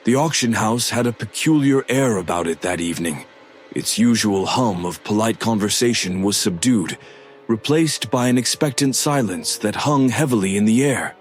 The auction house had a peculiar air about it that evening. Its usual hum of polite conversation was subdued, replaced by an expectant silence that hung heavily in the air.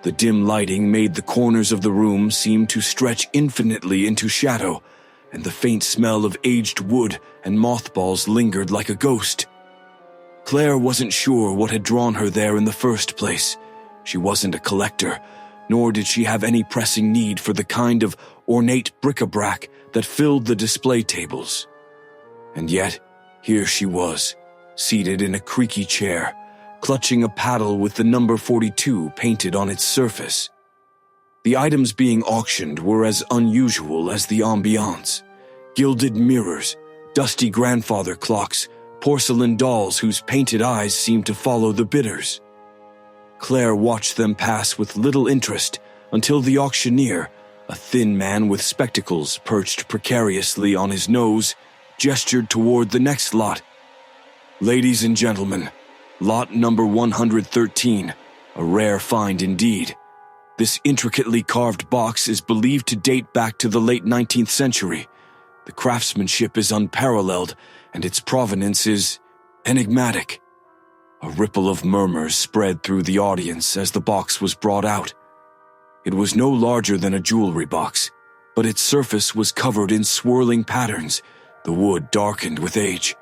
The dim lighting made the corners of the room seem to stretch infinitely into shadow, and the faint smell of aged wood and mothballs lingered like a ghost. Claire wasn't sure what had drawn her there in the first place. She wasn't a collector, nor did she have any pressing need for the kind of ornate bric-a-brac that filled the display tables. And yet, here she was, seated in a creaky chair, clutching a paddle with the number 42 painted on its surface. The items being auctioned were as unusual as the ambiance: gilded mirrors, dusty grandfather clocks, porcelain dolls whose painted eyes seemed to follow the bidders. Claire watched them pass with little interest until the auctioneer, a thin man with spectacles perched precariously on his nose, gestured toward the next lot. "Ladies and gentlemen, lot number 113, a rare find indeed. This intricately carved box is believed to date back to the late 19th century. The craftsmanship is unparalleled, and its provenance is enigmatic." A ripple of murmurs spread through the audience as the box was brought out. It was no larger than a jewelry box, but its surface was covered in swirling patterns, the wood darkened with age.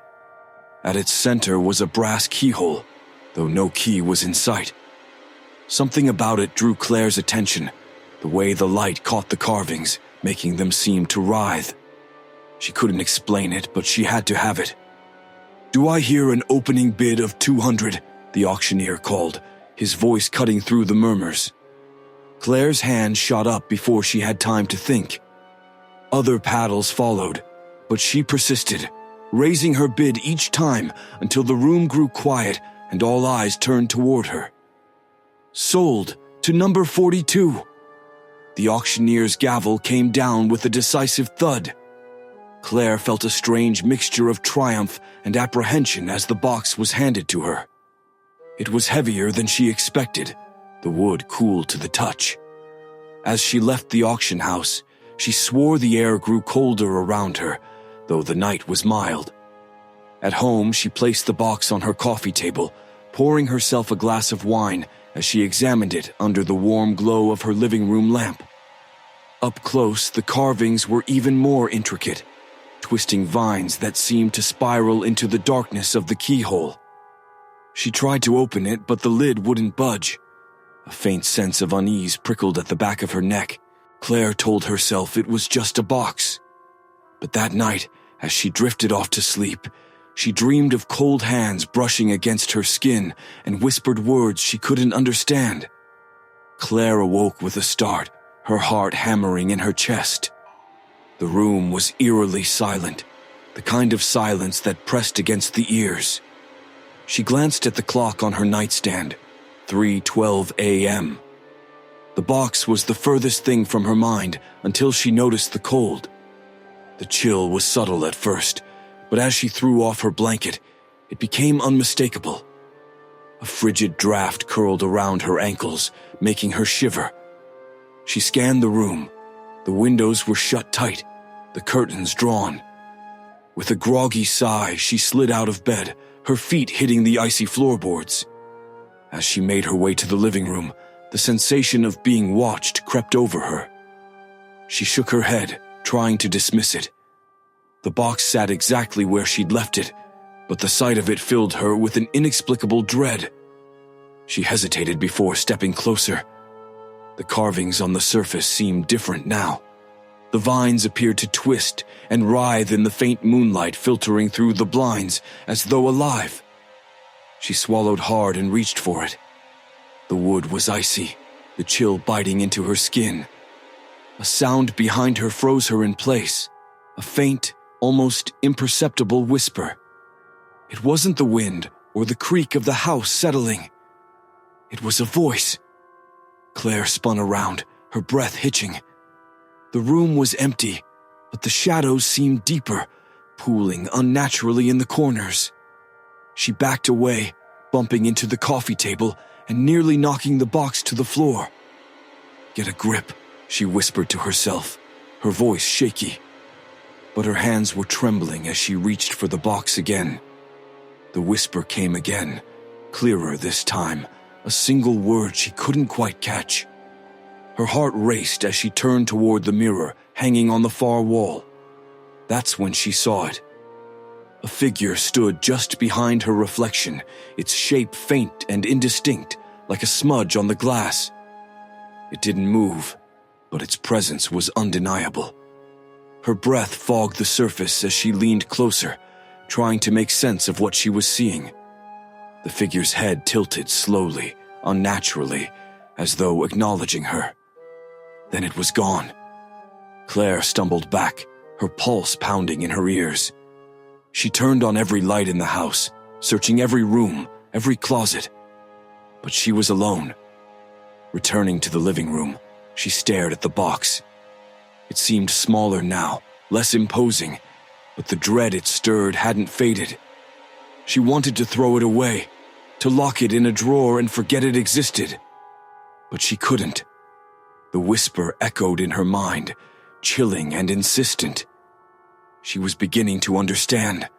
At its center was a brass keyhole, though no key was in sight. Something about it drew Claire's attention, the way the light caught the carvings, making them seem to writhe. She couldn't explain it, but she had to have it. "Do I hear an opening bid of 200? The auctioneer called, his voice cutting through the murmurs. Claire's hand shot up before she had time to think. Other paddles followed, but she persisted, raising her bid each time until the room grew quiet and all eyes turned toward her. "Sold to number 42. The auctioneer's gavel came down with a decisive thud. Claire felt a strange mixture of triumph and apprehension as the box was handed to her. It was heavier than she expected, the wood cool to the touch. As she left the auction house, she swore the air grew colder around her, though the night was mild. At home, she placed the box on her coffee table, pouring herself a glass of wine as she examined it under the warm glow of her living room lamp. Up close, the carvings were even more intricate, twisting vines that seemed to spiral into the darkness of the keyhole. She tried to open it, but the lid wouldn't budge. A faint sense of unease prickled at the back of her neck. Claire told herself it was just a box. But that night, as she drifted off to sleep, she dreamed of cold hands brushing against her skin and whispered words she couldn't understand. Claire awoke with a start, her heart hammering in her chest. The room was eerily silent, the kind of silence that pressed against the ears. She glanced at the clock on her nightstand, 3:12 a.m. The box was the furthest thing from her mind until she noticed the cold. The chill was subtle at first, but as she threw off her blanket, it became unmistakable. A frigid draft curled around her ankles, making her shiver. She scanned the room. The windows were shut tight, the curtains drawn. With a groggy sigh, she slid out of bed, her feet hitting the icy floorboards. As she made her way to the living room, the sensation of being watched crept over her. She shook her head, trying to dismiss it. The box sat exactly where she'd left it, but the sight of it filled her with an inexplicable dread. She hesitated before stepping closer. The carvings on the surface seemed different now. The vines appeared to twist and writhe in the faint moonlight filtering through the blinds as though alive. She swallowed hard and reached for it. The wood was icy, the chill biting into her skin. A sound behind her froze her in place, a faint, almost imperceptible whisper. It wasn't the wind or the creak of the house settling. It was a voice. Claire spun around, her breath hitching. The room was empty, but the shadows seemed deeper, pooling unnaturally in the corners. She backed away, bumping into the coffee table and nearly knocking the box to the floor. "Get a grip," she whispered to herself, her voice shaky. But her hands were trembling as she reached for the box again. The whisper came again, clearer this time, a single word she couldn't quite catch. Her heart raced as she turned toward the mirror hanging on the far wall. That's when she saw it. A figure stood just behind her reflection, its shape faint and indistinct, like a smudge on the glass. It didn't move, but its presence was undeniable. Her breath fogged the surface as she leaned closer, trying to make sense of what she was seeing. The figure's head tilted slowly, unnaturally, as though acknowledging her. Then it was gone. Claire stumbled back, her pulse pounding in her ears. She turned on every light in the house, searching every room, every closet. But she was alone. Returning to the living room, she stared at the box. It seemed smaller now, less imposing, but the dread it stirred hadn't faded. She wanted to throw it away, to lock it in a drawer and forget it existed. But she couldn't. The whisper echoed in her mind, chilling and insistent. She was beginning to understand.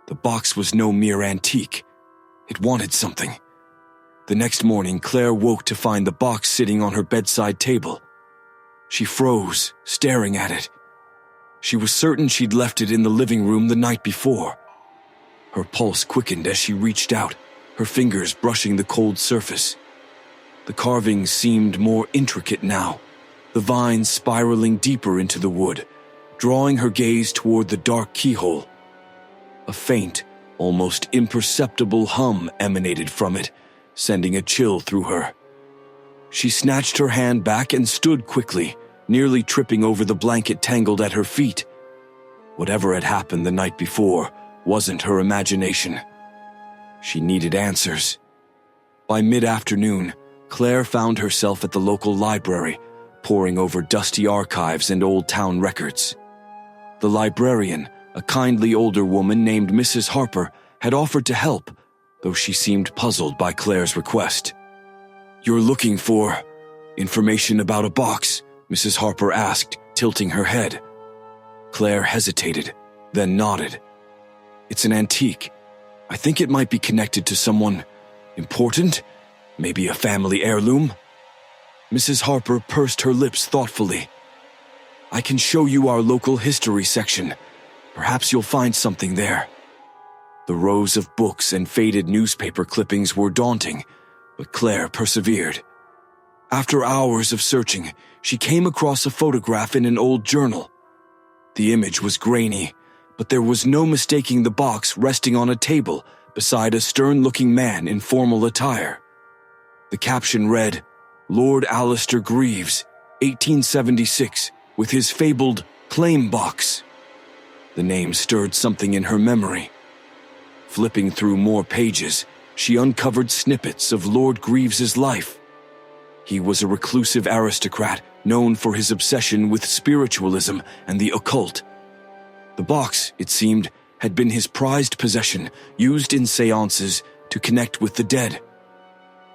The box was no mere antique. It wanted something. The next morning, Claire woke to find the box sitting on her bedside table. She froze, staring at it. She was certain she'd left it in the living room the night before. Her pulse quickened as she reached out, her fingers brushing the cold surface. The carvings seemed more intricate now, the vines spiraling deeper into the wood, drawing her gaze toward the dark keyhole. A faint, almost imperceptible hum emanated from it, sending a chill through her. She snatched her hand back and stood quickly, nearly tripping over the blanket tangled at her feet. Whatever had happened the night before wasn't her imagination. She needed answers. By mid-afternoon, Claire found herself at the local library, poring over dusty archives and old town records. The librarian, a kindly older woman named Mrs. Harper, had offered to help, though she seemed puzzled by Claire's request. "You're looking for information about a box?" Mrs. Harper asked, tilting her head. Claire hesitated, then nodded. "It's an antique. I think it might be connected to someone important, maybe a family heirloom." Mrs. Harper pursed her lips thoughtfully. "I can show you our local history section. Perhaps you'll find something there." The rows of books and faded newspaper clippings were daunting, but Claire persevered. After hours of searching, she came across a photograph in an old journal. The image was grainy, but there was no mistaking the box resting on a table beside a stern-looking man in formal attire. The caption read, "Lord Alistair Greaves, 1876, with his fabled claim box." The name stirred something in her memory. Flipping through more pages, she uncovered snippets of Lord Greaves's life. He was a reclusive aristocrat known for his obsession with spiritualism and the occult. The box, it seemed, had been his prized possession, used in seances to connect with the dead.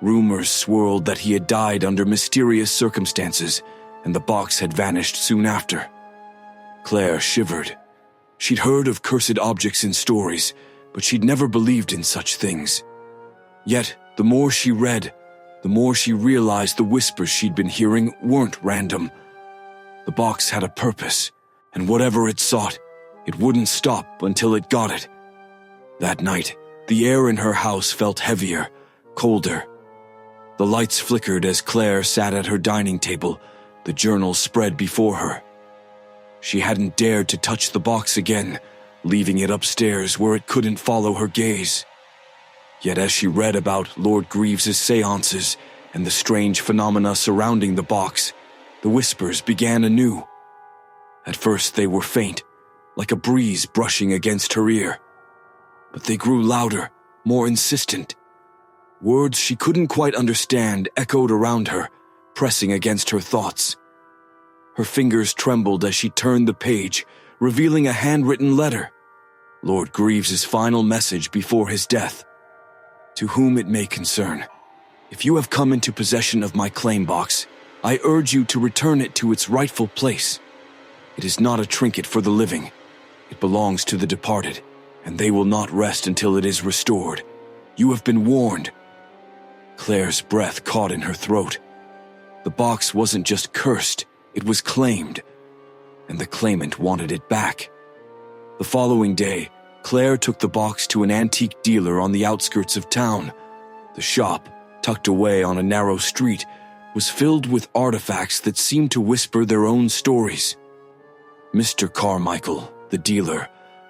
Rumors swirled that he had died under mysterious circumstances, and the box had vanished soon after. Claire shivered. She'd heard of cursed objects in stories, but she'd never believed in such things. Yet, the more she read, the more she realized the whispers she'd been hearing weren't random. The box had a purpose, and whatever it sought, it wouldn't stop until it got it. That night, the air in her house felt heavier, colder. The lights flickered as Claire sat at her dining table, the journal spread before her. She hadn't dared to touch the box again, leaving it upstairs where it couldn't follow her gaze. Yet as she read about Lord Greaves's seances and the strange phenomena surrounding the box, the whispers began anew. At first they were faint, like a breeze brushing against her ear. But they grew louder, more insistent. Words she couldn't quite understand echoed around her, pressing against her thoughts. Her fingers trembled as she turned the page, revealing a handwritten letter. Lord Greaves's final message before his death. "To whom it may concern, if you have come into possession of my claim box, I urge you to return it to its rightful place. It is not a trinket for the living. It belongs to the departed, and they will not rest until it is restored. You have been warned." Claire's breath caught in her throat. The box wasn't just cursed, it was claimed, and the claimant wanted it back. The following day, Claire took the box to an antique dealer on the outskirts of town. The shop, tucked away on a narrow street, was filled with artifacts that seemed to whisper their own stories. Mr. Carmichael, the dealer,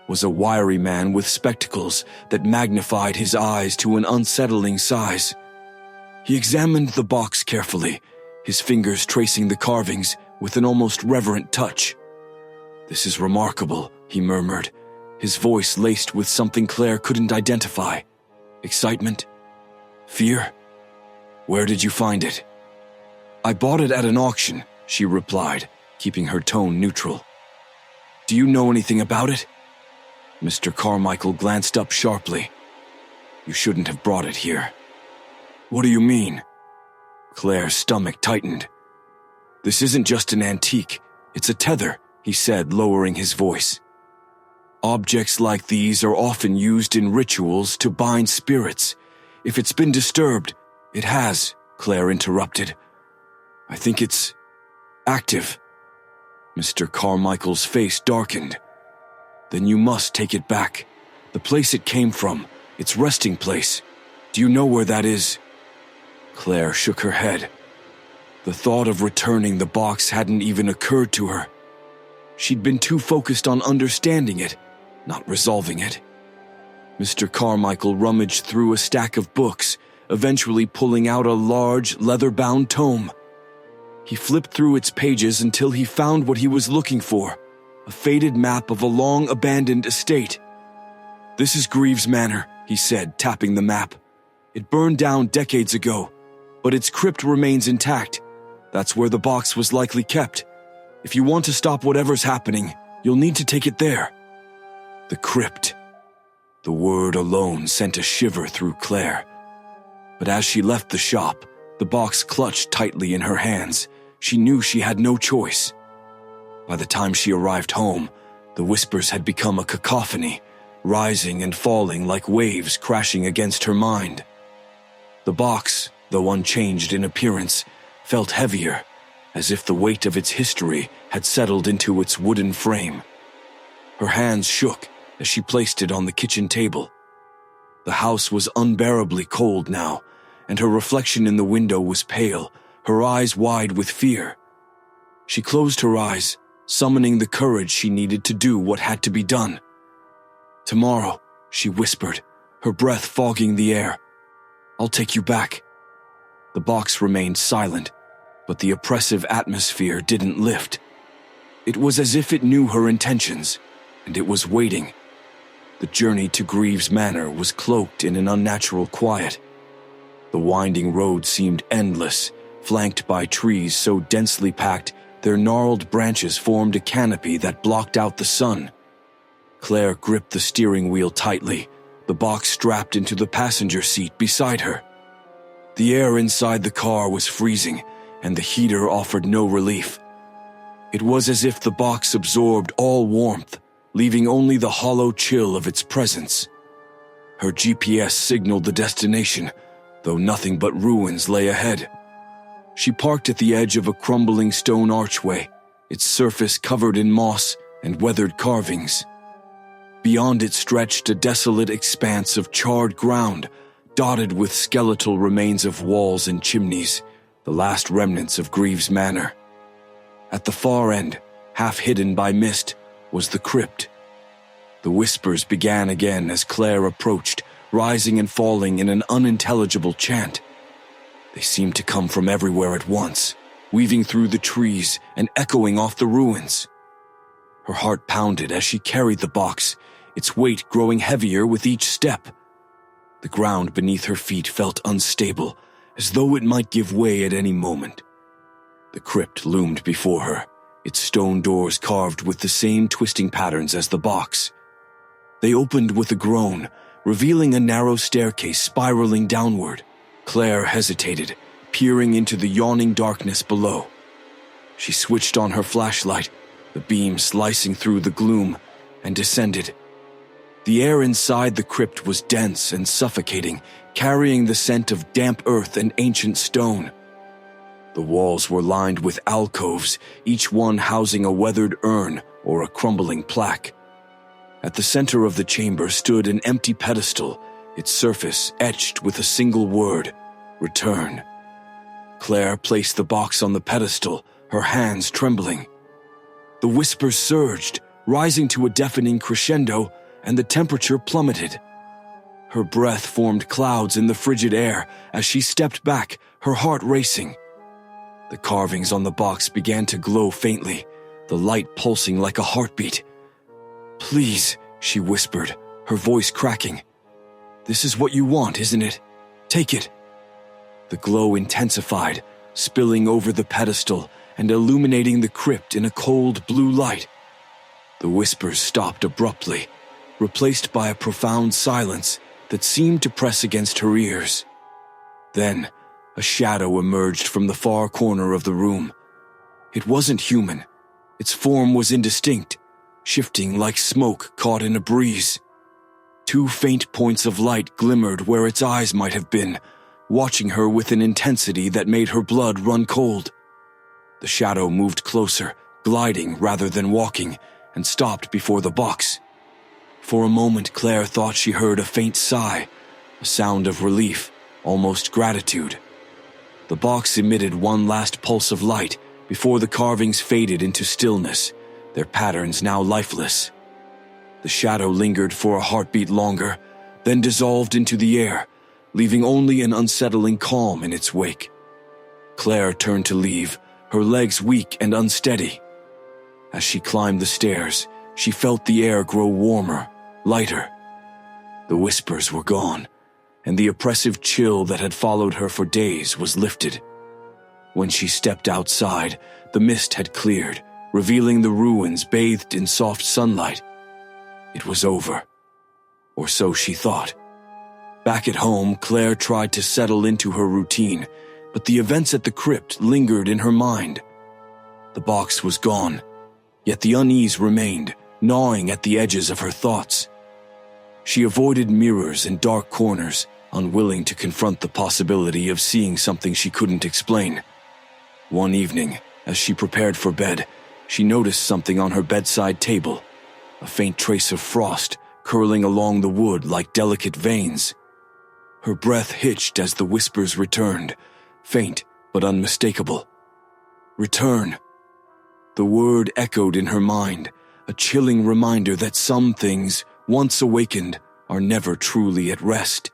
was a wiry man with spectacles that magnified his eyes to an unsettling size. He examined the box carefully, his fingers tracing the carvings with an almost reverent touch. "This is remarkable," he murmured, his voice laced with something Claire couldn't identify. Excitement? Fear? "Where did you find it?" "I bought it at an auction," she replied, keeping her tone neutral. "Do you know anything about it?" Mr. Carmichael glanced up sharply. "You shouldn't have brought it here." "What do you mean?" Claire's stomach tightened. "This isn't just an antique, it's a tether," he said, lowering his voice. "Objects like these are often used in rituals to bind spirits. If it's been disturbed, it has," Claire interrupted. "I think it's active." Mr. Carmichael's face darkened. "Then you must take it back. The place it came from, its resting place. Do you know where that is?" Claire shook her head. The thought of returning the box hadn't even occurred to her. She'd been too focused on understanding it, not resolving it. Mr. Carmichael rummaged through a stack of books, eventually pulling out a large, leather-bound tome. He flipped through its pages until he found what he was looking for, a faded map of a long-abandoned estate. "This is Greaves Manor," he said, tapping the map. "It burned down decades ago, but its crypt remains intact. That's where the box was likely kept. If you want to stop whatever's happening, you'll need to take it there." The crypt. The word alone sent a shiver through Claire. But as she left the shop, the box clutched tightly in her hands. She knew she had no choice. By the time she arrived home, the whispers had become a cacophony, rising and falling like waves crashing against her mind. The box, though unchanged in appearance, felt heavier, as if the weight of its history had settled into its wooden frame. Her hands shook as she placed it on the kitchen table. The house was unbearably cold now, and her reflection in the window was pale, her eyes wide with fear. She closed her eyes, summoning the courage she needed to do what had to be done. "Tomorrow," she whispered, her breath fogging the air. "I'll take you back." The box remained silent, but the oppressive atmosphere didn't lift. It was as if it knew her intentions, and it was waiting. The journey to Greaves Manor was cloaked in an unnatural quiet. The winding road seemed endless, flanked by trees so densely packed their gnarled branches formed a canopy that blocked out the sun. Claire gripped the steering wheel tightly, the box strapped into the passenger seat beside her. The air inside the car was freezing, and the heater offered no relief. It was as if the box absorbed all warmth, leaving only the hollow chill of its presence. Her GPS signaled the destination, though nothing but ruins lay ahead. She parked at the edge of a crumbling stone archway, its surface covered in moss and weathered carvings. Beyond it stretched a desolate expanse of charred ground, dotted with skeletal remains of walls and chimneys, the last remnants of Greaves Manor. At the far end, half hidden by mist, was the crypt. The whispers began again as Claire approached, rising and falling in an unintelligible chant. They seemed to come from everywhere at once, weaving through the trees and echoing off the ruins. Her heart pounded as she carried the box, its weight growing heavier with each step. The ground beneath her feet felt unstable, as though it might give way at any moment. The crypt loomed before her, its stone doors carved with the same twisting patterns as the box. They opened with a groan, revealing a narrow staircase spiraling downward. Claire hesitated, peering into the yawning darkness below. She switched on her flashlight, the beam slicing through the gloom, and descended. The air inside the crypt was dense and suffocating, carrying the scent of damp earth and ancient stone. The walls were lined with alcoves, each one housing a weathered urn or a crumbling plaque. At the center of the chamber stood an empty pedestal, its surface etched with a single word: return. Claire placed the box on the pedestal, her hands trembling. The whispers surged, rising to a deafening crescendo, and the temperature plummeted. Her breath formed clouds in the frigid air as she stepped back, her heart racing. The carvings on the box began to glow faintly, the light pulsing like a heartbeat. "Please," she whispered, her voice cracking. "This is what you want, isn't it? Take it." The glow intensified, spilling over the pedestal and illuminating the crypt in a cold blue light. The whispers stopped abruptly, replaced by a profound silence that seemed to press against her ears. Then, a shadow emerged from the far corner of the room. It wasn't human. Its form was indistinct, shifting like smoke caught in a breeze. Two faint points of light glimmered where its eyes might have been, watching her with an intensity that made her blood run cold. The shadow moved closer, gliding rather than walking, and stopped before the box. For a moment, Claire thought she heard a faint sigh, a sound of relief, almost gratitude. The box emitted one last pulse of light before the carvings faded into stillness, their patterns now lifeless. The shadow lingered for a heartbeat longer, then dissolved into the air, leaving only an unsettling calm in its wake. Claire turned to leave, her legs weak and unsteady. As she climbed the stairs, she felt the air grow warmer, lighter. The whispers were gone, and the oppressive chill that had followed her for days was lifted. When she stepped outside, the mist had cleared, revealing the ruins bathed in soft sunlight. It was over. Or so she thought. Back at home, Claire tried to settle into her routine, but the events at the crypt lingered in her mind. The box was gone, yet the unease remained, gnawing at the edges of her thoughts. She avoided mirrors and dark corners, unwilling to confront the possibility of seeing something she couldn't explain. One evening, as she prepared for bed, she noticed something on her bedside table, a faint trace of frost curling along the wood like delicate veins. Her breath hitched as the whispers returned, faint but unmistakable. Return. The word echoed in her mind, a chilling reminder that some things, once awakened, are never truly at rest.